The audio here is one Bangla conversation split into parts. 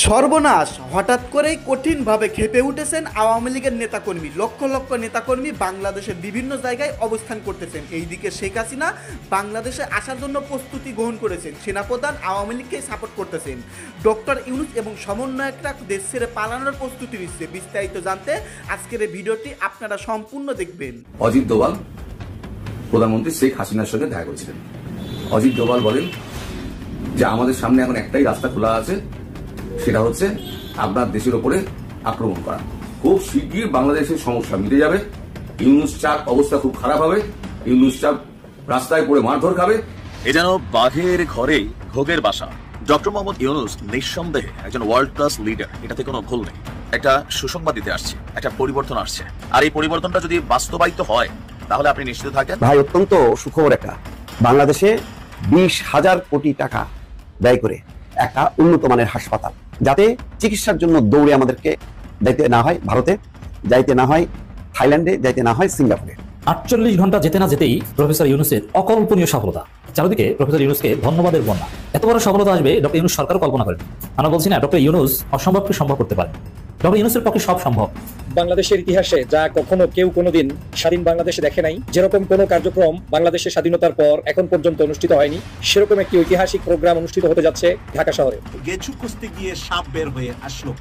সর্বনাশ! হঠাৎ করেই কঠিনভাবে ক্ষেপে উঠেছেন আওয়ামী লীগের নেতাকর্মী। লক্ষ লক্ষ নেতাকর্মী বাংলাদেশের বিভিন্ন জায়গায় অবস্থান করতেছেন। এইদিকে শেখ হাসিনা বাংলাদেশে আসার জন্য প্রস্তুতি গ্রহণ করেছেন। সেনাপ্রধান আওয়ামী লীগকে সাপোর্ট করতেছেন। ডক্টর ইউনূস এবং সমন্বয়করা দেশ ছেড়ে পালানোর প্রস্তুতি নিচ্ছে। বিস্তারিত জানতে আজকের এই ভিডিওটি আপনারা সম্পূর্ণ দেখবেন। অজিত দোভাল প্রধানমন্ত্রী শেখ হাসিনার সঙ্গে দেখা করেছিলেন। অজিত দোভাল বলেন যে আমাদের সামনে এখন একটাই রাস্তা খোলা আছে, সেটা হচ্ছে আপনার দেশের ওপরে আক্রমণ করা। খুব শিগগির বাংলাদেশের সমস্যা মিটে যাবে। ইউনূস চার অবস্থা খুব খারাপ হবে। ইউনূস চার রাস্তায় পড়ে মারধর খাবে। এ যেন বাঘের ঘরে ঘোগের বাসা। ডক্টর মোহাম্মদ ইউনূস নিঃসন্দেহে একজন ওয়ার্ল্ড ক্লাস লিডার, এটাতে কোনো ভুল নেই। একটা সুসংবাদ দিতে আসছে, একটা পরিবর্তন আসছে, আর এই পরিবর্তনটা যদি বাস্তবায়িত হয় তাহলে আপনি নিশ্চিত থাকেন ভাই অত্যন্ত সুখবর একটা। বাংলাদেশে 20,000 কোটি টাকা ব্যয় করে একটা উন্নত মানের হাসপাতাল, যাতে চিকিৎসার জন্য দৌড়ে আমাদেরকে যাইতে না হয় ভারতে, যাইতে না হয় থাইল্যান্ডে, যাইতে না হয় সিঙ্গাপুরে। 48 ঘন্টা যেতে না যেতেই প্রফেসর ইউনূসের অকল্পনীয় সফলতা। চারদিকে প্রফেসর ইউনূসকে ধন্যবাদের বন্যা। এত বড় সফলতা আসবে ডক্টর ইউনূস সরকার কল্পনা করেন। আমরা বলছি না ডক্টর ইউনূস অসম্ভবকে সম্ভব করতে পারেন। ডক্টর ইউনূসের পক্ষে সব সম্ভব। বাংলাদেশের ইতিহাসে যা কখনো কেউ কোনোদিন স্বাধীন বাংলাদেশে দেখে নাই, যেরকম কোনো কার্যক্রম বাংলাদেশের স্বাধীনতার পর এখন পর্যন্ত অনুষ্ঠিত হয়নি, সেরকম একটি ঐতিহাসিক প্রোগ্রাম অনুষ্ঠিত হতে যাচ্ছে ঢাকা শহরে। গেছু কুস্তি গিয়ে সাপ বের হয়ে আসলো।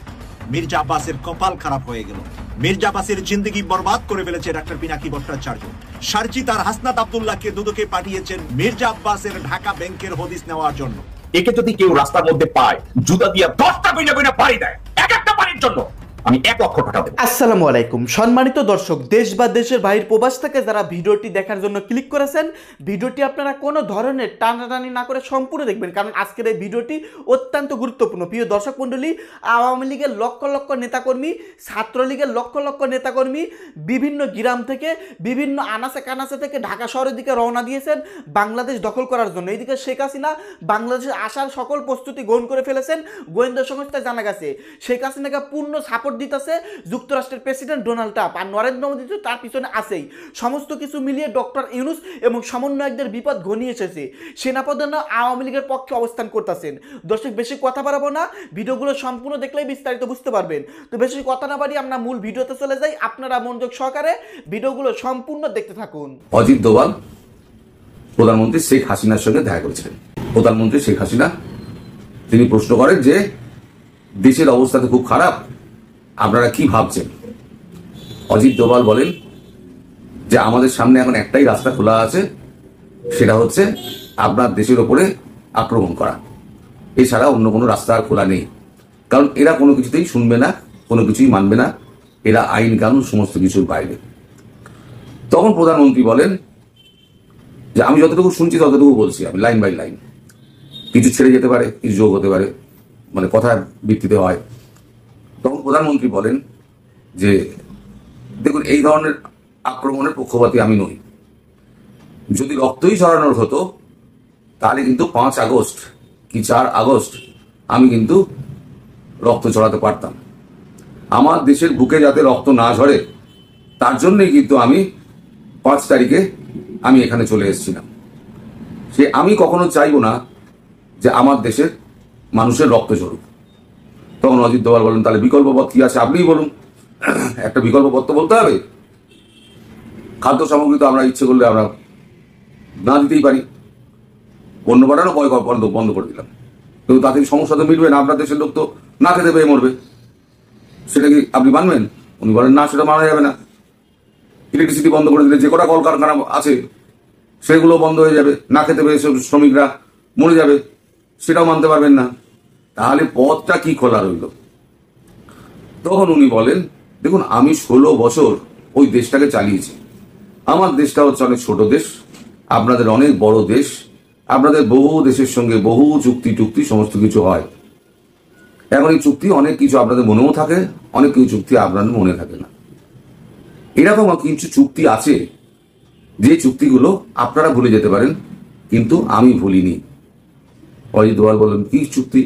মির্জা আব্বাসের কপাল খারাপ হয়ে গেল। মির্জা আব্বাসের জিন্দগি বরবাদ করে ফেলেছে ডাক্তার পিনাকি ভট্টাচার্য। সার্জিত আর হাসনাত আব্দুল্লাহকে দুদকে পাঠিয়েছেন মির্জা আব্বাসের ঢাকা ব্যাংকের হদিস নেওয়ার জন্য। একে যদি কেউ রাস্তার মধ্যে পায়, জুতা দিয়ে 10টা কইনা পাড়ি দেয় এক একটা পানির জন্য, আমি 1 লক্ষ টাকা দেব। আসসালামু আলাইকুম সম্মানিত দর্শক, দেশ বা দেশের বাইরের প্রবাস থেকে যারা ভিডিওটি দেখার জন্য ক্লিক করেছেন, ভিডিওটি আপনারা কোনো ধরনের টানাটানি না করে সম্পূর্ণ দেখবেন, কারণ আজকের এই ভিডিওটি অত্যন্ত গুরুত্বপূর্ণ। প্রিয় দর্শক মণ্ডলী, আওয়ামী লীগের লক্ষ লক্ষ নেতাকর্মী, ছাত্রলীগের লক্ষ লক্ষ নেতাকর্মী বিভিন্ন গ্রাম থেকে, বিভিন্ন আনাচে কানাচে থেকে ঢাকা শহরের দিকে রওনা দিয়েছেন বাংলাদেশ দখল করার জন্য। এইদিকে শেখ হাসিনা বাংলাদেশে আসার সকল প্রস্তুতি গ্রহণ করে ফেলেছেন। গোয়েন্দা সংস্থায় জানা গেছে শেখ হাসিনাকে পূর্ণ সাপোর্ট দিতেছে যুক্তরাষ্ট্রের প্রেসিডেন্ট ডোনাল্ড ট্রাম্প, আর নরেন্দ্র মোদী তো তার পিছনে আছেই। সমস্ত কিছু মিলিয়ে ডক্টর ইউনূস এবং সমন্বয়কদের বিপদ ঘনিয়ে এসেছে। সেনাপ্রধান আওয়ামী লীগের পক্ষে অবস্থান করতেছেন। দর্শক, বেশি কথা বাড়াবো না, ভিডিওগুলো সম্পূর্ণ দেখলেই বিস্তারিত বুঝতে পারবেন। তো বেশি কথা না বাড়িয়ে আমরা মূল ভিডিওতে চলে যাই। আপনারা মনোযোগ সহকারে ভিডিওগুলো সম্পূর্ণ দেখতে থাকুন। অজিত দোভাল প্রধানমন্ত্রী শেখ হাসিনার সঙ্গে দেখা করেছিলেন। প্রধানমন্ত্রী শেখ হাসিনা তিনি প্রশ্ন করেন যে দেশের অবস্থা তো খুব খারাপ, আপনারা কি ভাবছেন? অজিত দোভাল বলেন যে আমাদের সামনে এখন একটাই রাস্তা খোলা আছে, সেটা হচ্ছে আপনার দেশের ওপরে আক্রমণ করা। এছাড়া অন্য কোনো রাস্তা আর খোলা নেই, কারণ এরা কোনো কিছুতেই শুনবে না, কোনো কিছুই মানবে না। এরা আইন কানুন সমস্ত কিছুর বাইরে। তখন প্রধানমন্ত্রী বলেন যে আমি যতটুকু শুনছি ততটুকু বলছি, আমি লাইন বাই লাইন। কিছু ছেড়ে যেতে পারে, কিছু যোগ হতে পারে, মানে কথার ভিত্তিতে হয়। তখন প্রধানমন্ত্রী বলেন যে দেখুন, এই ধরনের আক্রমণের পক্ষপাতী আমি নই। যদি রক্তই ঝরানোর হতো তাহলে কিন্তু 5 আগস্ট কি 4 আগস্ট আমি কিন্তু রক্ত ঝরাতে পারতাম। আমার দেশের বুকে যাতে রক্ত না ঝরে তার জন্যই কিন্তু আমি 5 তারিখে আমি এখানে চলে এসেছিলাম। আমি কখনো চাইবো না যে আমার দেশের মানুষের রক্ত ঝরুক। তখন অজিত দোভাল বলেন তাহলে বিকল্প পথ কি আছে আপনিই বলুন। একটা বিকল্প পথ তো বলতে হবে। খাদ্য সামগ্রী তো আমরা ইচ্ছে করলে আমরা না দিতেই পারি, পণ্য পাঠানো বন্ধ করে দিলাম, কিন্তু তাতে সমস্যা তো মিটবে না। আপনার দেশের লোক তো না খেতে পেয়ে মরবে, সেটা কি আপনি মানবেন? উনি বলেন না, সেটা মানা যাবে না। ইলেকট্রিসিটি বন্ধ করে দিলে যে কটা কলকারখানা আছে সেগুলো বন্ধ হয়ে যাবে, না খেতে পেয়ে শ্রমিকরা মরে যাবে, সেটাও মানতে পারবেন না। তাহলে পথটা কি খোলা রইল? তখন উনি বলেন দেখুন, আমি 16 বছর ওই দেশটাকে চালিয়েছি। আমার দেশটা হচ্ছে অনেক ছোট দেশ, আপনাদের অনেক বড় দেশ। আপনাদের বহু দেশের সঙ্গে বহু চুক্তি সমস্ত কিছু হয়। এখন এই চুক্তি অনেক কিছু আপনাদের মনেও থাকে, অনেক কিছু চুক্তি আপনাদের মনে থাকে না। এরকম কিছু চুক্তি আছে যে চুক্তিগুলো আপনারা ভুলে যেতে পারেন, কিন্তু আমি ভুলিনি। অজিত দোভাল বললেন কি চুক্তি?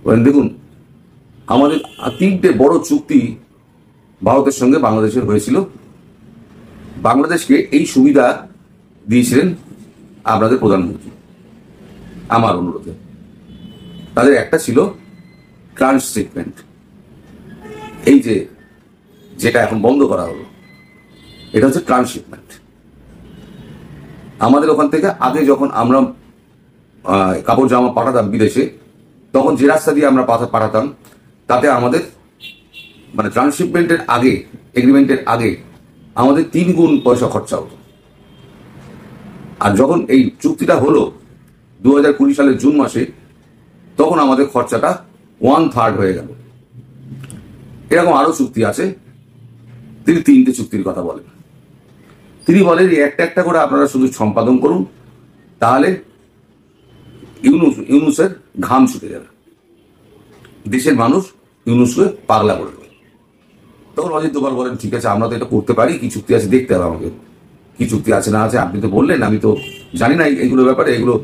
বলেন দেখুন, আমাদের 3টে বড় চুক্তি ভারতের সঙ্গে বাংলাদেশের হয়েছিল। বাংলাদেশকে এই সুবিধা দিয়েছিলেন আপনাদের প্রধানমন্ত্রী আমার অনুরোধে। তাদের একটা ছিল ট্রান্সশিপমেন্ট, এই যে যেটা এখন বন্ধ করা হলো, এটা হচ্ছে ট্রান্সশিপমেন্ট। আমাদের ওখান থেকে আগে যখন আমরা কাপড় জামা পাঠাতাম বিদেশে, তখন যে রাস্তা দিয়ে আমরা পাঠাতাম তাতে আমাদের মানে ট্রান্সশিপমেন্টের আগে, এগ্রিমেন্টের আগে আমাদের 3 গুণ পয়সা খরচা হতো। আর যখন এই চুক্তিটা হলো 2020 সালের জুন মাসে, তখন আমাদের খরচাটা 1/3 হয়ে গেল। এরকম আরো চুক্তি আছে। তিনি 3টে চুক্তির কথা বলেন। তিনি বলেন একটা একটা করে আপনারা শুধু সম্পাদন করুন, তাহলে ইউনুসের ঘাম ছুটে যাবে, দেশের মানুষ ইউনুসকে পাগলা করে দেবে। তখন অজিত দোভাল বলেন ঠিক আছে, আমরা তো এটা করতে পারি, কি চুক্তি আছে দেখতে হবে আমাকে, কি চুক্তি আছে না আছে আপনি তো বললেন, আমি তো জানি না এইগুলোর ব্যাপারে, এগুলো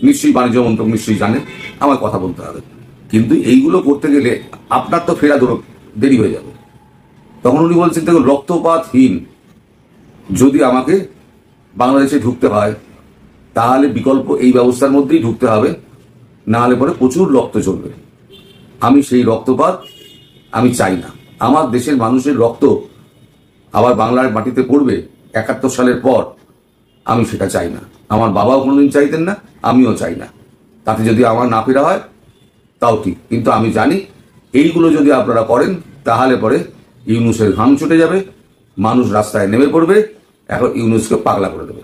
নিশ্চয়ই বাণিজ্য মন্ত্রক নিশ্চয়ই জানে, আমার কথা বলতে হবে। কিন্তু এইগুলো করতে গেলে আপনার তো ফেরা দেরি হয়ে যাবে। তখন উনি বলছেন দেখুন, রক্তপাতহীন যদি আমাকে বাংলাদেশে ঢুকতে হয়, তাহলে বিকল্প এই ব্যবস্থার মধ্যেই ঢুকতে হবে, না হলে পরে প্রচুর রক্ত চলবে। আমি সেই রক্তপাত আমি চাই না। আমার দেশের মানুষের রক্ত আবার বাংলার মাটিতে পড়বে 71 সালের পর, আমি সেটা চাই না। আমার বাবাও কোনোদিন চাইতেন না, আমিও চাই না। তাতে যদি আমার না ফেরা হয় তাও ঠিক, কিন্তু আমি জানি এইগুলো যদি আপনারা করেন তাহলে পরে ইউনুসের ঘাম ছুটে যাবে, মানুষ রাস্তায় নেমে পড়বে, এখন ইউনুসকে পাগলা করে দেবে।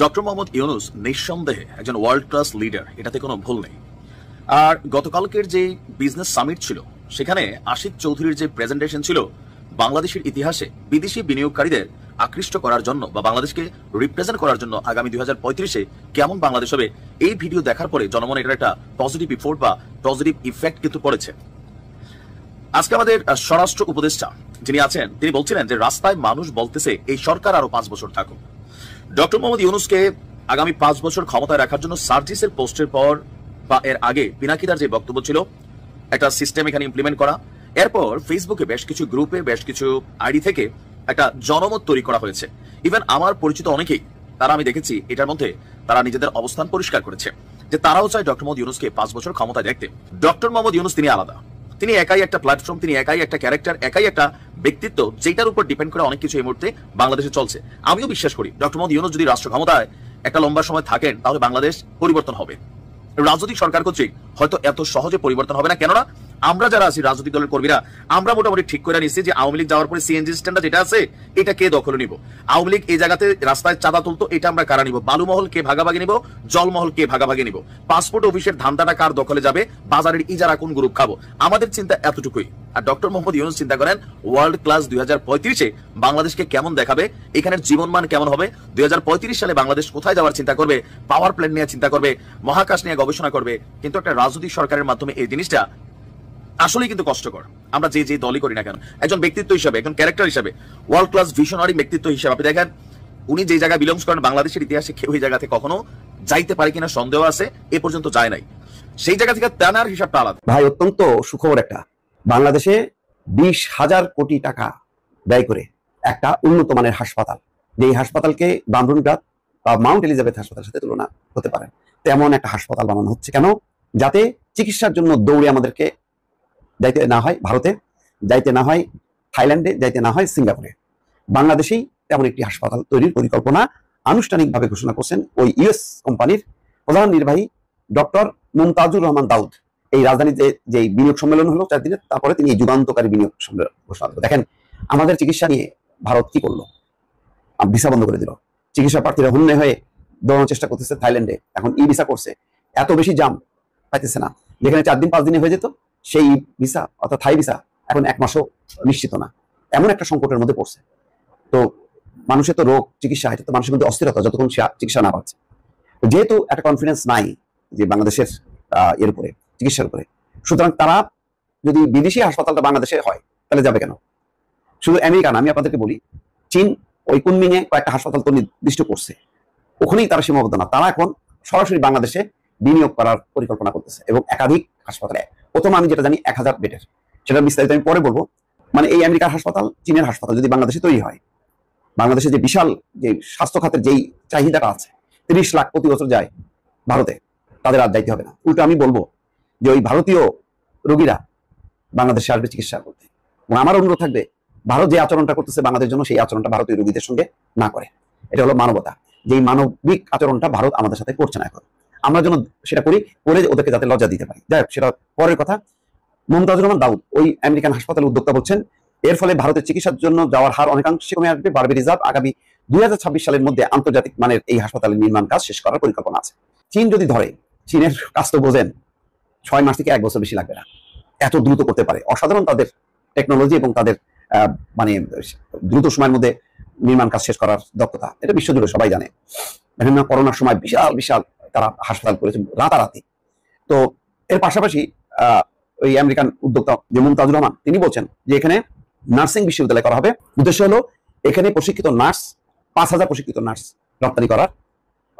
ডক্টর মোহাম্মদ ইউনুস নিঃসন্দেহে একজন ওয়ার্ল্ড ক্লাস লিডার, এটাতে কোনো ভুল নেই। আর গতকালকের যে বিজনেস সামিট ছিল, সেখানে আশিক চৌধুরীর যে প্রেজেন্টেশন ছিল, বাংলাদেশের ইতিহাসে বিদেশি বিনিয়োগকারীদের আকৃষ্ট করার জন্য বা বাংলাদেশকে রিপ্রেজেন্ট করার জন্য আগামী 2035-এ কেমন বাংলাদেশ হবে, এই ভিডিও দেখার পরে জনমনে এটার একটা পজিটিভ ইফোর্ট বা পজিটিভ ইফেক্ট কিন্তু পড়েছে। আজকে আমাদের স্বরাষ্ট্র উপদেষ্টা যিনি আছেন, তিনি বলছিলেন যে রাস্তায় মানুষ বলতেছে এই সরকার আরো 5 বছর থাকুক। ডক্টর মোহাম্মদ ইউনুসকে আগামী 5 বছর ক্ষমতায় রাখার জন্য সার্জিসের পোস্টের পর বা এর আগে পিনাকিদার যে বক্তব্য ছিল, একটা সিস্টেম এখানে ইমপ্লিমেন্ট করা, এরপর ফেসবুকে বেশ কিছু গ্রুপে বেশ কিছু আইডি থেকে একটা জনমত তৈরি করা হয়েছে। ইভেন আমার পরিচিত অনেকেই, তারা আমি দেখেছি এটার মধ্যে তারা নিজেদের অবস্থান পরিষ্কার করেছে যে তারাও চায় ডক্টর মোহাম্মদ ইউনুসকে 5 বছর ক্ষমতায় দেখতে। ডক্টর মোহাম্মদ ইউনুস তিনি আলাদা, তিনি একাই একটা প্ল্যাটফর্ম, তিনি একাই একটা ক্যারেক্টার, একাই একটা ব্যক্তিত্ব, যেটার উপর ডিপেন্ড করে অনেক কিছু এই মুহূর্তে বাংলাদেশে চলছে। আমিও বিশ্বাস করি ডক্টর মোহাম্মদ ইউনুস যদি রাষ্ট্র ক্ষমতায় একটা লম্বা সময় থাকেন, তাহলে বাংলাদেশ পরিবর্তন হবে। রাজনৈতিক সরকার কর্তৃক হয়তো এত সহজে পরিবর্তন হবে না, কেননা আমরা যারা আছি রাজনৈতিক দলের কর্মীরা, আমরা মোটামুটি ঠিক করে নিচ্ছি যে আওয়ামী লীগ যাওয়ার পরে সিএনজি স্ট্যান্ডটা যেটা আছে এটা কে দখলে নিব, আওয়ামী লীগ এই জায়গাতে রাস্তায় চাঁদা তুলতো, এটা আমরা কারা নিব, বালুমহল কে ভাগাভাগি নিব, জলমহল কে ভাগাভাগি নিব, পাসপোর্ট অফিসের ধান্দাটা কার দখলে যাবে, বাজারের ইজারা কোন গ্রুপ খাবো, আমাদের চিন্তা এতটুকুই। আর ডক্টর মোহাম্মদ ইউনুস চিন্তা করেন ওয়ার্ল্ড ক্লাস 2035-এ বাংলাদেশকে কেমন দেখাবে, এখানের জীবনমান কেমন হবে, 2035 সালে বাংলাদেশ কোথায় যাওয়ার চিন্তা করবে, পাওয়ার প্ল্যান্ট নিয়ে চিন্তা করবে, মহাকাশ নিয়ে গবেষণা করবে। কিন্তু একটা রাজনৈতিক সরকারের মাধ্যমে এই জিনিসটা আসলেই কিন্তু কষ্টকর। আমরা যে যে দলই করি না কেন, একজন ব্যক্তিত্ব হিসাবে, একজন ক্যারেক্টার হিসাবে, ওয়ার্ল্ড ক্লাস ভিশনারি ব্যক্তিত্ব হিসাবে আপনি দেখেন উনি যে জায়গায় বিলংস করেন, বাংলাদেশের ইতিহাসে কেউ এই জায়গা থেকে কখনো যাইতে পারে কিনা সন্দেহ আছে, এ পর্যন্ত যায় নাই। সেই জায়গা থেকে তেনার হিসাবটা আলাদা। ভাই, অত্যন্ত সুখবর একটা, বাংলাদেশে 20,000 কোটি টাকা ব্যয় করে একটা উন্নত মানের হাসপাতাল, যে হাসপাতালকে ব্রাহ্মণঘাট বা মাউন্ট এলিজাবেথ হাসপাতালের সাথে তুলনা হতে পারে, তেমন একটা হাসপাতাল বানানো হচ্ছে। কেন? যাতে চিকিৎসার জন্য দৌড়ে আমাদেরকে যাইতে না হয় ভারতে, যাইতে না হয় থাইল্যান্ডে, যাইতে না হয় সিঙ্গাপুরে, বাংলাদেশেই তেমন একটি হাসপাতাল তৈরির পরিকল্পনা আনুষ্ঠানিকভাবে ঘোষণা করছেন ওই ইউএস কোম্পানির প্রধান নির্বাহী ডক্টর মুমতাজুর রহমান দাউদ। এই রাজধানীতে যে বিনিয়োগ সম্মেলন হলো 4 দিনের, তারপরে তিনি এই যুগান্তকারী বিনিয়োগ সম্মেলন ঘোষণা করলেন। দেখেন আমাদের চিকিৎসা নিয়ে ভারত কি করলো, ভিসা বন্ধ করে দিল, চিকিৎসা প্রার্থীরা হুন্নে হয়ে দৌড়ানোর চেষ্টা করতেছে থাইল্যান্ডে, এখন ই ভিসা করছে, এত বেশি জাম পাইতেছে না, যেখানে 4 দিন 5 দিনে হয়ে যেত সেই ভিসা অর্থাৎ থাই ভিসা এখন 1 মাসও নিশ্চিত না, এমন একটা সংকটের মধ্যে পড়ছে। তো মানুষের তো রোগ চিকিৎসা, এটা তো মানুষের মধ্যে অস্থিরতা যতক্ষণ চিকিৎসা না পাচ্ছে। যেহেতু একটা কনফিডেন্স নাই যে বাংলাদেশের এর উপরে, চিকিৎসার উপরে, সুতরাং তারা যদি বিদেশি হাসপাতালটা বাংলাদেশে হয় তাহলে যাবে কেন? শুধু আমেরিকা না, আমি আপনাদেরকে বলি, চীন ওই কুনমিংয়ে কয়েকটা হাসপাতাল তো নির্দিষ্ট করছে, ওখানেই তারা সীমাবদ্ধ না, তারা এখন সরাসরি বাংলাদেশে বিনিয়োগ করার পরিকল্পনা করতেছে এবং একাধিক হাসপাতালে। প্রথম আমি যেটা জানি 1000 বেডের, সেটা বিস্তারিত আমি পরে বলবো। মানে এই আমেরিকার হাসপাতাল, চীনের হাসপাতাল যদি বাংলাদেশে তৈরি হয়, বাংলাদেশে যে বিশাল যে স্বাস্থ্য খাতের যেই চাহিদাটা আছে, 30 লাখ প্রতি বছর যায় ভারতে, তাদের আর যাইতে হবে না। উল্টো আমি বলবো যে ওই ভারতীয় রোগীরা বাংলাদেশে আসবে চিকিৎসা করতে। এবং আমার অনুরোধ থাকবে, ভারত যে আচরণটা করতেছে বাংলাদেশের জন্য, সেই আচরণটা ভারতীয় রোগীদের সঙ্গে না করে। এটা হলো মানবতা। যেই মানবিক আচরণটা ভারত আমাদের সাথে করছে না এখন, আমরা যেন সেটা করে ওদেরকে যাতে লজ্জা দিতে পারি। যাই হোক, সেটা পরের কথা। মুমতাজুর রহমান দাউদ ওই আমেরিকান হাসপাতালের উদ্যোক্তা বলছেন, এর ফলে ভারতের চিকিৎসার জন্য যাওয়ার হার অনেকাংশে কমে আসবে, বাড়বে রিজার্ভ। আগামী 2026 সালের মধ্যে আন্তর্জাতিক মানের এই হাসপাতালের নির্মাণ কাজ শেষ করার পরিকল্পনা আছে। চীন যদি ধরে, চীনের কাজ তো বোঝেন, 6 মাস থেকে 1 বছর বেশি লাগবে না, এত দ্রুত করতে পারে। অসাধারণ তাদের টেকনোলজি এবং তাদের মানে দ্রুত সময়ের মধ্যে নির্মাণ কাজ শেষ করার দক্ষতা, এটা বিশ্বজুড়ে সবাই জানে। বিভিন্ন করোনার সময় বিশাল বিশাল তারা হাসপাতাল করেছে রাতারাতি। তো এর পাশাপাশি ওই আমেরিকান উদ্যোক্তা যে মুমতাজুর রহমান, তিনি বলছেন যে এখানে নার্সিং বিশ্ববিদ্যালয় করা হবে। উদ্দেশ্য হলো এখানে প্রশিক্ষিত নার্স, 5000 প্রশিক্ষিত নার্স রপ্তানি করার,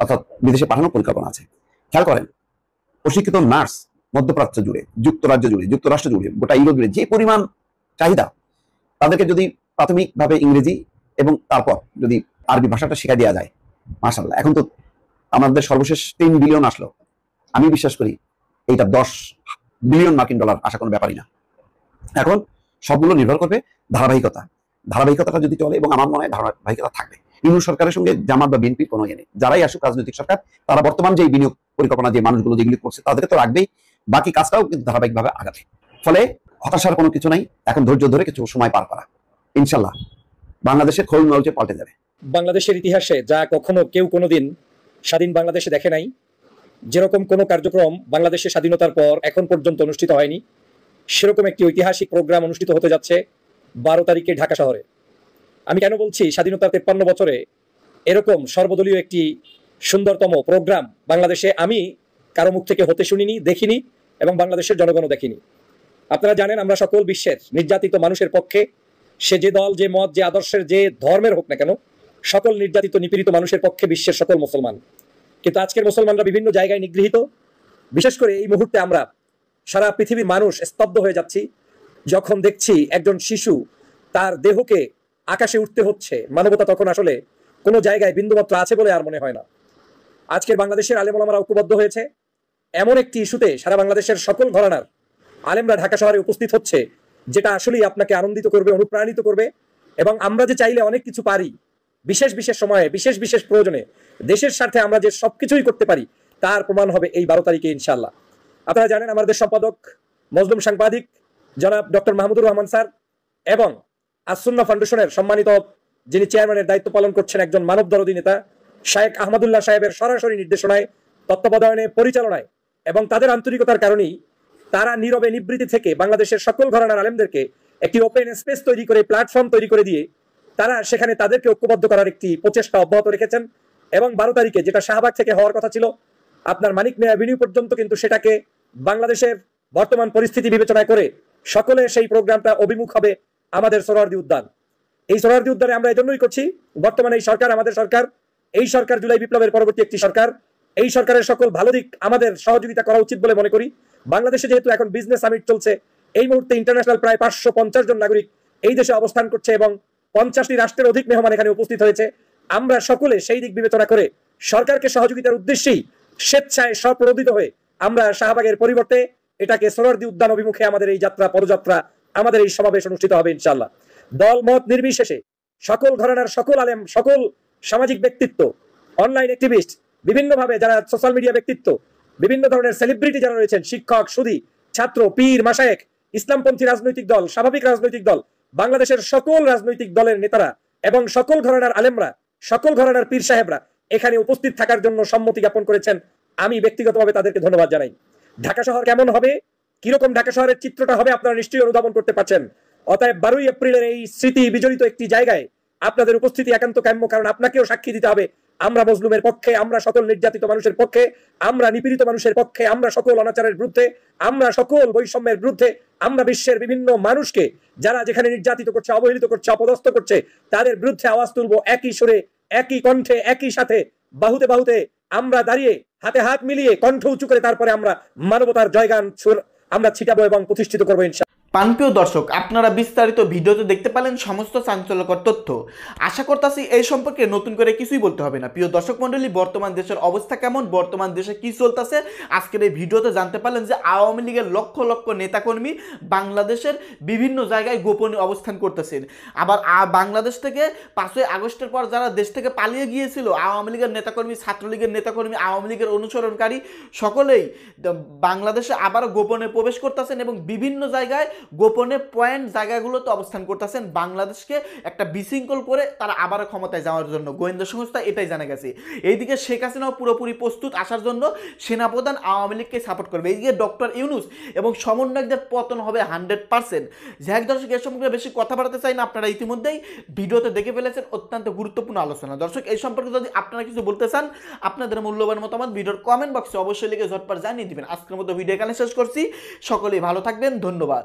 অর্থাৎ বিদেশে পাঠানোর পরিকল্পনা আছে। খেয়াল করেন, প্রশিক্ষিত নার্স মধ্যপ্রাচ্য জুড়ে, যুক্তরাজ্য জুড়ে, যুক্তরাষ্ট্র জুড়ে, গোটা ইউরোপ জুড়ে যে পরিমাণ চাহিদা, তাদেরকে যদি প্রাথমিকভাবে ইংরেজি এবং তারপর যদি আরবি ভাষাটা শিখা দেওয়া যায়, মাশাআল্লাহ। এখন তো আমাদের সর্বশেষ 3 বিলিয়ন আসলো। আমি বিশ্বাস করি এইটা 10 বিলিয়ন মার্কিন ডলার আসা কোনো ব্যাপারই না। এখন সবগুলো নির্ভর করবে ধারাবাহিকতাটা যদি চলে, এবং আমার মনে হয় ধারাবাহিকতা থাকবে। ইউনূস সরকারের সঙ্গে জামাত বা বিএনপির কোনো ইয়ে নেই। যারাই আসুক রাজনৈতিক সরকার, তারা বর্তমান যে বিনিয়োগ পরিকল্পনা, যে মানুষগুলো যেগুলি করছে, তাদেরকে তো রাখবেই, বাকি কাজটাও কিন্তু ধারাবাহিকভাবে আগাবে। ফলে হতাশার কোনো কিছু নাই, এখন ধৈর্য ধরে কিছু সময় পার করা, ইনশাল্লাহ বাংলাদেশের খোল নলচে পাল্টে যাবে। বাংলাদেশের ইতিহাসে যা কখনো কেউ কোনোদিন স্বাধীন বাংলাদেশে দেখে নাই, যেরকম কোনো কার্যক্রম বাংলাদেশের স্বাধীনতার পর এখন পর্যন্ত অনুষ্ঠিত হয়নি, সেরকম একটি ঐতিহাসিক প্রোগ্রাম অনুষ্ঠিত হতে যাচ্ছে 12 তারিখে ঢাকা শহরে। আমি কেন বলছি স্বাধীনতার 53 বছরে এরকম সর্বদলীয় একটি সুন্দরতম প্রোগ্রাম বাংলাদেশে আমি কারো মুখ থেকে হতে শুনিনি, দেখিনি, এবং বাংলাদেশের জনগণও দেখিনি। আপনারা জানেন, আমরা সকল বিশ্বের নির্যাতিত মানুষের পক্ষে, সে যে দল, যে মত, যে আদর্শের, যে ধর্মের হোক না কেন, সকল নির্যাতিত নিপীড়িত মানুষের পক্ষে বিশ্বের সকল মুসলমান। কিন্তু আজকের মুসলমানরা বিভিন্ন জায়গায় নিগৃহীত। বিশেষ করে এই মুহূর্তে আমরা সারা পৃথিবীর মানুষ স্তব্ধ হয়ে যাচ্ছি যখন দেখছি একজন শিশু তার দেহকে আকাশে উঠতে হচ্ছে। মানবতা তখন আসলে কোনো জায়গায় বিন্দুমাত্র আছে বলে আর মনে হয় না। আজকের বাংলাদেশের আলেম ওলামারা ঐক্যবদ্ধ হয়েছে এমন একটি ইস্যুতে, সারা বাংলাদেশের সকল ঘরানার আলেমরা ঢাকা শহরে উপস্থিত হচ্ছে, যেটা আসলেই আপনাকে আনন্দিত করবে, অনুপ্রাণিত করবে। এবং আমরা যে চাইলে অনেক কিছু পারি, বিশেষ বিশেষ সময়ে, বিশেষ বিশেষ প্রয়োজনে, দেশের স্বার্থে আমরা যে সবকিছুই করতে পারি, তার প্রমাণ হবে এই 12 তারিখে ইনশাআল্লাহ। আপনারা জানেন, আমাদের সম্পাদক, মজলুম সাংবাদিক জনাব ডক্টর মাহমুদুর রহমান স্যার এবং আসুন্নাহ ফাউন্ডেশনের সম্মানিত যিনি চেয়ারম্যানের দায়িত্ব পালন করছেন, একজন মানবদরদী নেতা শায়েখ আহমদুল্লাহ সাহেবের সরাসরি নির্দেশনায়, তত্ত্বাবধানে, পরিচালনায় এবং তাদের আন্তরিকতার কারণেই তারা নীরবে নিবৃত্তি থেকে বাংলাদেশের সকল ঘরানার আলেমদেরকে একটি ওপেন স্পেস তৈরি করে, প্ল্যাটফর্ম তৈরি করে দিয়ে তারা সেখানে তাদেরকে ঐক্যবদ্ধ করার একটি প্রচেষ্টা অব্যাহত রেখেছেন। এবং 12 তারিখে যেটা শাহবাগ থেকে হওয়ার কথা ছিল আপনার মানিক মিয়া অ্যাভিনিউ পর্যন্ত, কিন্তু সেটাকে বাংলাদেশের বর্তমান পরিস্থিতি বিবেচনায় করে সকলে সেই প্রোগ্রামটা অভিমুখ হবে আমাদের সোহরাওয়ার্দী উদ্যান। এই সোহরাওয়ার্দী উদ্যানে আমরা এজন্যই করছি, বর্তমানে এই সরকার, আমাদের সরকার, এই সরকার জুলাই বিপ্লবের পরবর্তী একটি সরকার, এই সরকারের সকল ভালো দিক আমাদের সহযোগিতা করা উচিত বলে মনে করি। বাংলাদেশে যেহেতু এখন বিজনেস সামিট চলছে, এই মুহূর্তে ইন্টারন্যাশনাল প্রায় 550 জন নাগরিক এই দেশে অবস্থান করছে এবং 50টি রাষ্ট্রের অধিক মেহমান এখানে উপস্থিত হয়েছে। আমরা সকলে সেই দিক বিবেচনা করে সরকারকে সহযোগিতার উদ্দেশ্যেই স্বেচ্ছায় স্বপ্রণোদিত হয়ে আমরা শাহবাগের পরিবর্তে এটাকে সোহরাওয়ার্দী উদ্যান অভিমুখে আমাদের এই যাত্রা, পদযাত্রা, আমাদের এই সমাবেশ অনুষ্ঠিত হবে ইনশাআল্লাহ। দল মত নির্বিশেষে সকল ঘরানার সকল আলেম, সকল সামাজিক ব্যক্তিত্ব, অনলাইন অ্যাক্টিভিস্ট, বিভিন্নভাবে যারা সোশ্যাল মিডিয়া ব্যক্তিত্ব, বিভিন্ন ধরনের সেলিব্রিটি যারা রয়েছেন, শিক্ষক, সুধী, ছাত্র, পীর, মাশায়েখ, ইসলামপন্থী রাজনৈতিক দল, স্বাভাবিক রাজনৈতিক দল, বাংলাদেশের সকল রাজনৈতিক দলের নেতারা এবং সকল ঘরানার আলেমরা, সকল ঘরানার পীর সাহেবরা এখানে উপস্থিত থাকার জন্য সম্মতি জ্ঞাপন করেছেন। আমি ব্যক্তিগতভাবে তাদেরকে ধন্যবাদ জানাই। ঢাকা শহর কেমন হবে, কিরকম ঢাকা শহরের চিত্রটা হবে আপনারা নিশ্চয়ই অনুধাবন করতে পারছেন। অতএব 12 এপ্রিলের এই স্মৃতি বিজড়িত একটি জায়গায় আপনাদের উপস্থিতি একান্ত কাম্য, কারণ আপনাকেও সাক্ষী দিতে হবে আমরা মজলুমের পক্ষে, আমরা সকল নির্যাতিত মানুষের পক্ষে, আমরা নিপীড়িত মানুষের পক্ষে, আমরা সকল অনাচারের বিরুদ্ধে, আমরা সকল বৈষম্যের বিরুদ্ধে, আমরা বিশ্বের বিভিন্ন মানুষকে যারা যেখানে নির্যাতিত করছে, অবহেলিত করছে, অপদস্থ করছে, তাদের বিরুদ্ধে আওয়াজ তুলবো একই সুরে, একই কণ্ঠে, একই সাথে, বাহুতে বাহুতে আমরা দাঁড়িয়ে, হাতে হাত মিলিয়ে, কণ্ঠ উঁচু করে তারপরে আমরা মানবতার জয়গান আমরা ছিটাবো এবং প্রতিষ্ঠিত করবো ইনশাআল্লাহ। প্রিয় দর্শক, আপনারা বিস্তারিত ভিডিওতে দেখতে পেলেন সমস্ত চাঞ্চল্যকর তথ্য। আশা করতেছি এই সম্পর্কে নতুন করে কিছুই বলতে হবে না। প্রিয় দর্শক মণ্ডলী, বর্তমান দেশের অবস্থা কেমন, বর্তমান দেশে কি চলতেছে আজকের এই ভিডিওতে জানতে পারলেন যে আওয়ামী লীগের লক্ষ লক্ষ নেতাকর্মী বাংলাদেশের বিভিন্ন জায়গায় গোপনে অবস্থান করতেছেন। আবার বাংলাদেশ থেকে 5ই আগস্টের পর যারা দেশ থেকে পালিয়ে গিয়েছিল, আওয়ামী লীগের নেতাকর্মী, ছাত্রলীগের নেতাকর্মী, আওয়ামী লীগের অনুসরণকারী সকলেই বাংলাদেশে আবারও গোপনে প্রবেশ করতেছেন এবং বিভিন্ন জায়গায় গোপনে পয়েন্ট জায়গাগুলোতে অবস্থান করতেছেন বাংলাদেশকে একটা বিশৃঙ্খল করে তারা আবারও ক্ষমতায় যাওয়ার জন্য। গোয়েন্দা সংস্থা এটাই জানা গেছে। এইদিকে শেখ হাসিনাও পুরোপুরি প্রস্তুত আসার জন্য, সেনাপ্রধান আওয়ামী লীগকে সাপোর্ট করবে। এইদিকে ডক্টর ইউনূস এবং সমন্বয়কদের পতন হবে 100%। যাই হোক দর্শক, এর সম্পর্কে বেশি কথা বাড়াতে চাই না, আপনারা ইতিমধ্যেই ভিডিওতে দেখে ফেলেছেন অত্যন্ত গুরুত্বপূর্ণ আলোচনা। দর্শক, এই সম্পর্কে যদি আপনারা কিছু বলতে চান, আপনাদের মূল্যবান মতামত ভিডিওর কমেন্ট বক্সে অবশ্যই লিখে ঝটপট জানিয়ে দিবেন। আজকের মতো ভিডিও এখানে শেষ করছি। সকলেই ভালো থাকবেন, ধন্যবাদ।